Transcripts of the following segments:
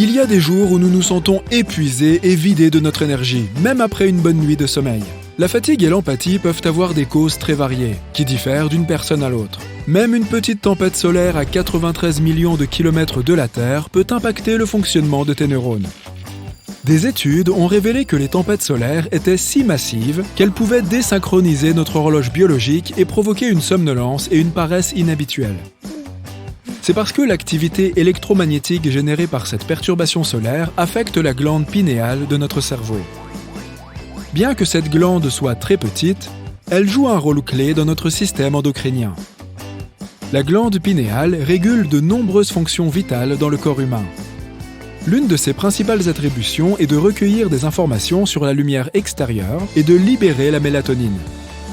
Il y a des jours où nous nous sentons épuisés et vidés de notre énergie, même après une bonne nuit de sommeil. La fatigue et l'empathie peuvent avoir des causes très variées, qui diffèrent d'une personne à l'autre. Même une petite tempête solaire à 93 millions de kilomètres de la Terre peut impacter le fonctionnement de tes neurones. Des études ont révélé que les tempêtes solaires étaient si massives qu'elles pouvaient désynchroniser notre horloge biologique et provoquer une somnolence et une paresse inhabituelles. C'est parce que l'activité électromagnétique générée par cette perturbation solaire affecte la glande pinéale de notre cerveau. Bien que cette glande soit très petite, elle joue un rôle clé dans notre système endocrinien. La glande pinéale régule de nombreuses fonctions vitales dans le corps humain. L'une de ses principales attributions est de recueillir des informations sur la lumière extérieure et de libérer la mélatonine.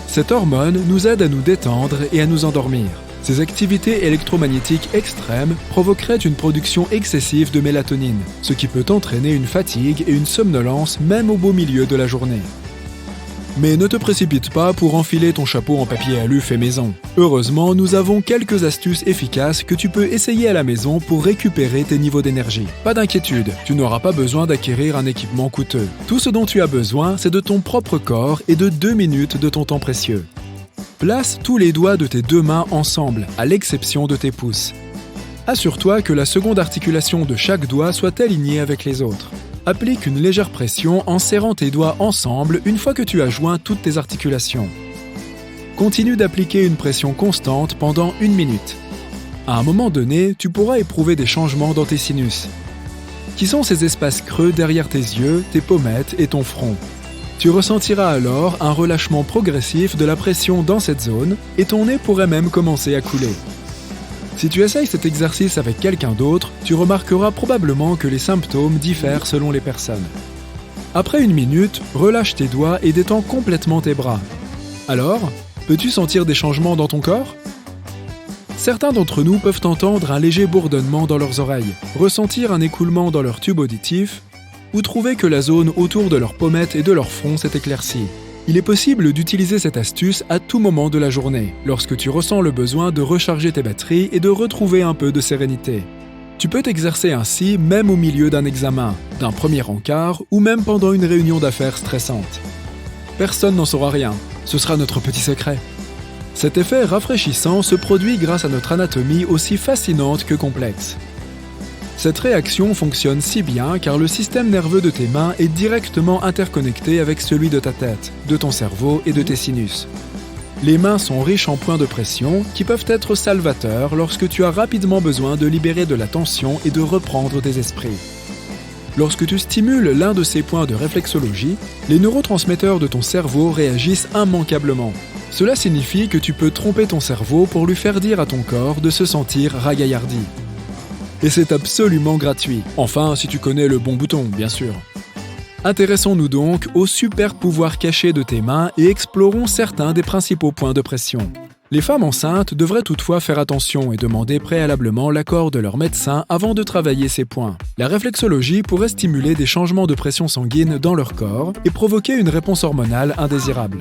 Cette hormone nous aide à nous détendre et à nous endormir. Ces activités électromagnétiques extrêmes provoqueraient une production excessive de mélatonine, ce qui peut entraîner une fatigue et une somnolence même au beau milieu de la journée. Mais ne te précipite pas pour enfiler ton chapeau en papier alu fait maison. Heureusement, nous avons quelques astuces efficaces que tu peux essayer à la maison pour récupérer tes niveaux d'énergie. Pas d'inquiétude, tu n'auras pas besoin d'acquérir un équipement coûteux. Tout ce dont tu as besoin, c'est de ton propre corps et de 2 minutes de ton temps précieux. Place tous les doigts de tes 2 mains ensemble, à l'exception de tes pouces. Assure-toi que la seconde articulation de chaque doigt soit alignée avec les autres. Applique une légère pression en serrant tes doigts ensemble une fois que tu as joint toutes tes articulations. Continue d'appliquer une pression constante pendant 1 minute. À un moment donné, tu pourras éprouver des changements dans tes sinus, qui sont ces espaces creux derrière tes yeux, tes pommettes et ton front. Tu ressentiras alors un relâchement progressif de la pression dans cette zone et ton nez pourrait même commencer à couler. Si tu essayes cet exercice avec quelqu'un d'autre, tu remarqueras probablement que les symptômes diffèrent selon les personnes. Après 1 minute, relâche tes doigts et détends complètement tes bras. Alors, peux-tu sentir des changements dans ton corps ? Certains d'entre nous peuvent entendre un léger bourdonnement dans leurs oreilles, ressentir un écoulement dans leur tube auditif, ou trouver que la zone autour de leurs pommettes et de leur front s'est éclaircie. Il est possible d'utiliser cette astuce à tout moment de la journée, lorsque tu ressens le besoin de recharger tes batteries et de retrouver un peu de sérénité. Tu peux t'exercer ainsi même au milieu d'un examen, d'un premier encart ou même pendant une réunion d'affaires stressante. Personne n'en saura rien, ce sera notre petit secret. Cet effet rafraîchissant se produit grâce à notre anatomie aussi fascinante que complexe. Cette réaction fonctionne si bien car le système nerveux de tes mains est directement interconnecté avec celui de ta tête, de ton cerveau et de tes sinus. Les mains sont riches en points de pression qui peuvent être salvateurs lorsque tu as rapidement besoin de libérer de la tension et de reprendre tes esprits. Lorsque tu stimules l'un de ces points de réflexologie, les neurotransmetteurs de ton cerveau réagissent immanquablement. Cela signifie que tu peux tromper ton cerveau pour lui faire dire à ton corps de se sentir ragaillardi. Et c'est absolument gratuit. Enfin, si tu connais le bon bouton, bien sûr. Intéressons-nous donc aux super pouvoirs cachés de tes mains et explorons certains des principaux points de pression. Les femmes enceintes devraient toutefois faire attention et demander préalablement l'accord de leur médecin avant de travailler ces points. La réflexologie pourrait stimuler des changements de pression sanguine dans leur corps et provoquer une réponse hormonale indésirable.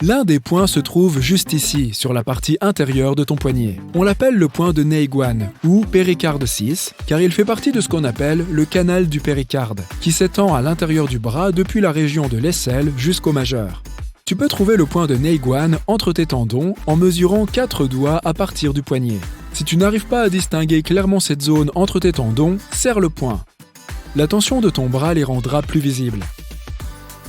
L'un des points se trouve juste ici, sur la partie intérieure de ton poignet. On l'appelle le point de Neiguan, ou péricarde 6, car il fait partie de ce qu'on appelle le canal du péricarde, qui s'étend à l'intérieur du bras depuis la région de l'aisselle jusqu'au majeur. Tu peux trouver le point de Neiguan entre tes tendons en mesurant 4 doigts à partir du poignet. Si tu n'arrives pas à distinguer clairement cette zone entre tes tendons, serre le poing. La tension de ton bras les rendra plus visibles.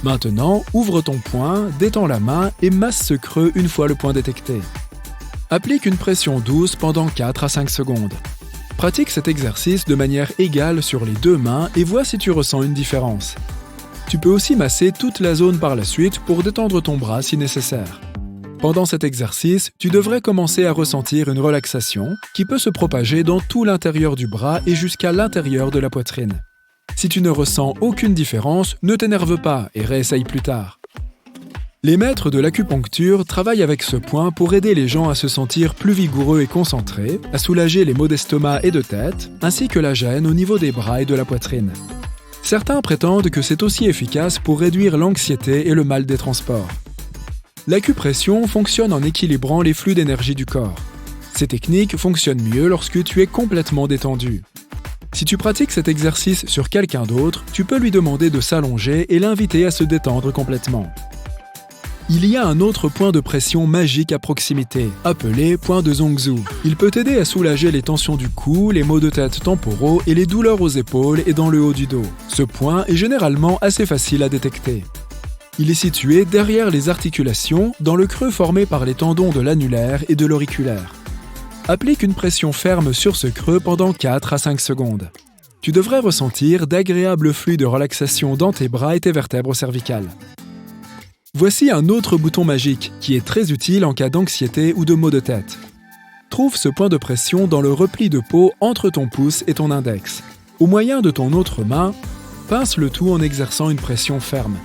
Maintenant, ouvre ton poing, détends la main et masse ce creux une fois le point détecté. Applique une pression douce pendant 4 à 5 secondes. Pratique cet exercice de manière égale sur les 2 mains et vois si tu ressens une différence. Tu peux aussi masser toute la zone par la suite pour détendre ton bras si nécessaire. Pendant cet exercice, tu devrais commencer à ressentir une relaxation qui peut se propager dans tout l'intérieur du bras et jusqu'à l'intérieur de la poitrine. Si tu ne ressens aucune différence, ne t'énerve pas et réessaye plus tard. Les maîtres de l'acupuncture travaillent avec ce point pour aider les gens à se sentir plus vigoureux et concentrés, à soulager les maux d'estomac et de tête, ainsi que la gêne au niveau des bras et de la poitrine. Certains prétendent que c'est aussi efficace pour réduire l'anxiété et le mal des transports. L'acupression fonctionne en équilibrant les flux d'énergie du corps. Ces techniques fonctionnent mieux lorsque tu es complètement détendu. Si tu pratiques cet exercice sur quelqu'un d'autre, tu peux lui demander de s'allonger et l'inviter à se détendre complètement. Il y a un autre point de pression magique à proximité, appelé point de Zhongzhou. Il peut t'aider à soulager les tensions du cou, les maux de tête temporaux et les douleurs aux épaules et dans le haut du dos. Ce point est généralement assez facile à détecter. Il est situé derrière les articulations, dans le creux formé par les tendons de l'annulaire et de l'auriculaire. Applique une pression ferme sur ce creux pendant 4 à 5 secondes. Tu devrais ressentir d'agréables flux de relaxation dans tes bras et tes vertèbres cervicales. Voici un autre bouton magique qui est très utile en cas d'anxiété ou de maux de tête. Trouve ce point de pression dans le repli de peau entre ton pouce et ton index. Au moyen de ton autre main, pince le tout en exerçant une pression ferme.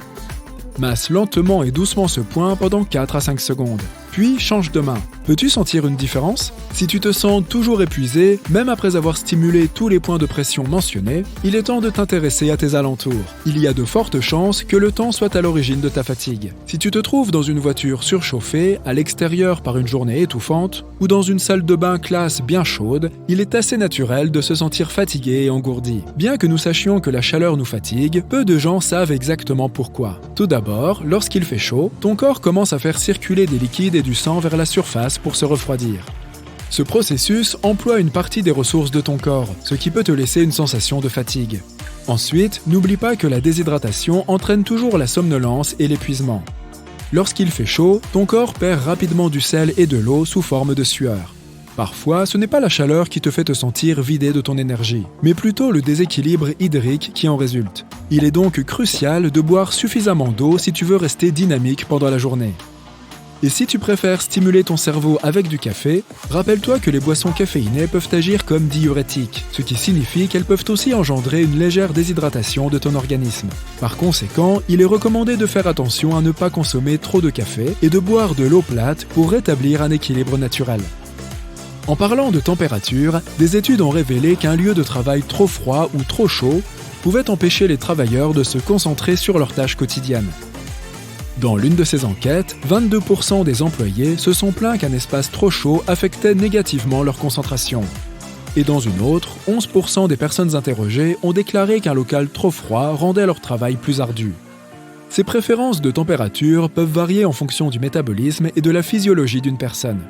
Masse lentement et doucement ce point pendant 4 à 5 secondes. Puis change de main. Peux-tu sentir une différence? Si tu te sens toujours épuisé, même après avoir stimulé tous les points de pression mentionnés, il est temps de t'intéresser à tes alentours. Il y a de fortes chances que le temps soit à l'origine de ta fatigue. Si tu te trouves dans une voiture surchauffée, à l'extérieur par une journée étouffante, ou dans une salle de bain classe bien chaude, il est assez naturel de se sentir fatigué et engourdi. Bien que nous sachions que la chaleur nous fatigue, peu de gens savent exactement pourquoi. Tout d'abord, lorsqu'il fait chaud, ton corps commence à faire circuler des liquides et du sang vers la surface pour se refroidir. Ce processus emploie une partie des ressources de ton corps, ce qui peut te laisser une sensation de fatigue. Ensuite, n'oublie pas que la déshydratation entraîne toujours la somnolence et l'épuisement. Lorsqu'il fait chaud, ton corps perd rapidement du sel et de l'eau sous forme de sueur. Parfois, ce n'est pas la chaleur qui te fait te sentir vidé de ton énergie, mais plutôt le déséquilibre hydrique qui en résulte. Il est donc crucial de boire suffisamment d'eau si tu veux rester dynamique pendant la journée. Et si tu préfères stimuler ton cerveau avec du café, rappelle-toi que les boissons caféinées peuvent agir comme diurétiques, ce qui signifie qu'elles peuvent aussi engendrer une légère déshydratation de ton organisme. Par conséquent, il est recommandé de faire attention à ne pas consommer trop de café et de boire de l'eau plate pour rétablir un équilibre naturel. En parlant de température, des études ont révélé qu'un lieu de travail trop froid ou trop chaud pouvait empêcher les travailleurs de se concentrer sur leurs tâches quotidiennes. Dans l'une de ces enquêtes, 22% des employés se sont plaints qu'un espace trop chaud affectait négativement leur concentration. Et dans une autre, 11% des personnes interrogées ont déclaré qu'un local trop froid rendait leur travail plus ardu. Ces préférences de température peuvent varier en fonction du métabolisme et de la physiologie d'une personne.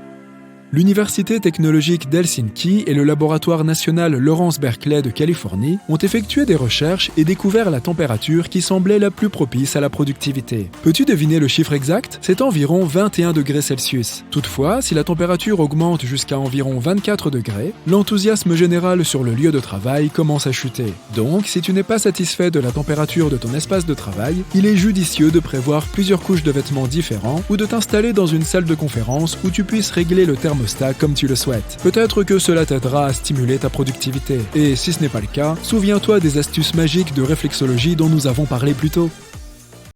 L'Université technologique d'Helsinki et le laboratoire national Lawrence Berkeley de Californie ont effectué des recherches et découvert la température qui semblait la plus propice à la productivité. Peux-tu deviner le chiffre exact? C'est environ 21 degrés Celsius. Toutefois, si la température augmente jusqu'à environ 24 degrés, l'enthousiasme général sur le lieu de travail commence à chuter. Donc, si tu n'es pas satisfait de la température de ton espace de travail, il est judicieux de prévoir plusieurs couches de vêtements différents ou de t'installer dans une salle de conférence où tu puisses régler le thermostat comme tu le souhaites. Peut-être que cela t'aidera à stimuler ta productivité. Et si ce n'est pas le cas, souviens-toi des astuces magiques de réflexologie dont nous avons parlé plus tôt.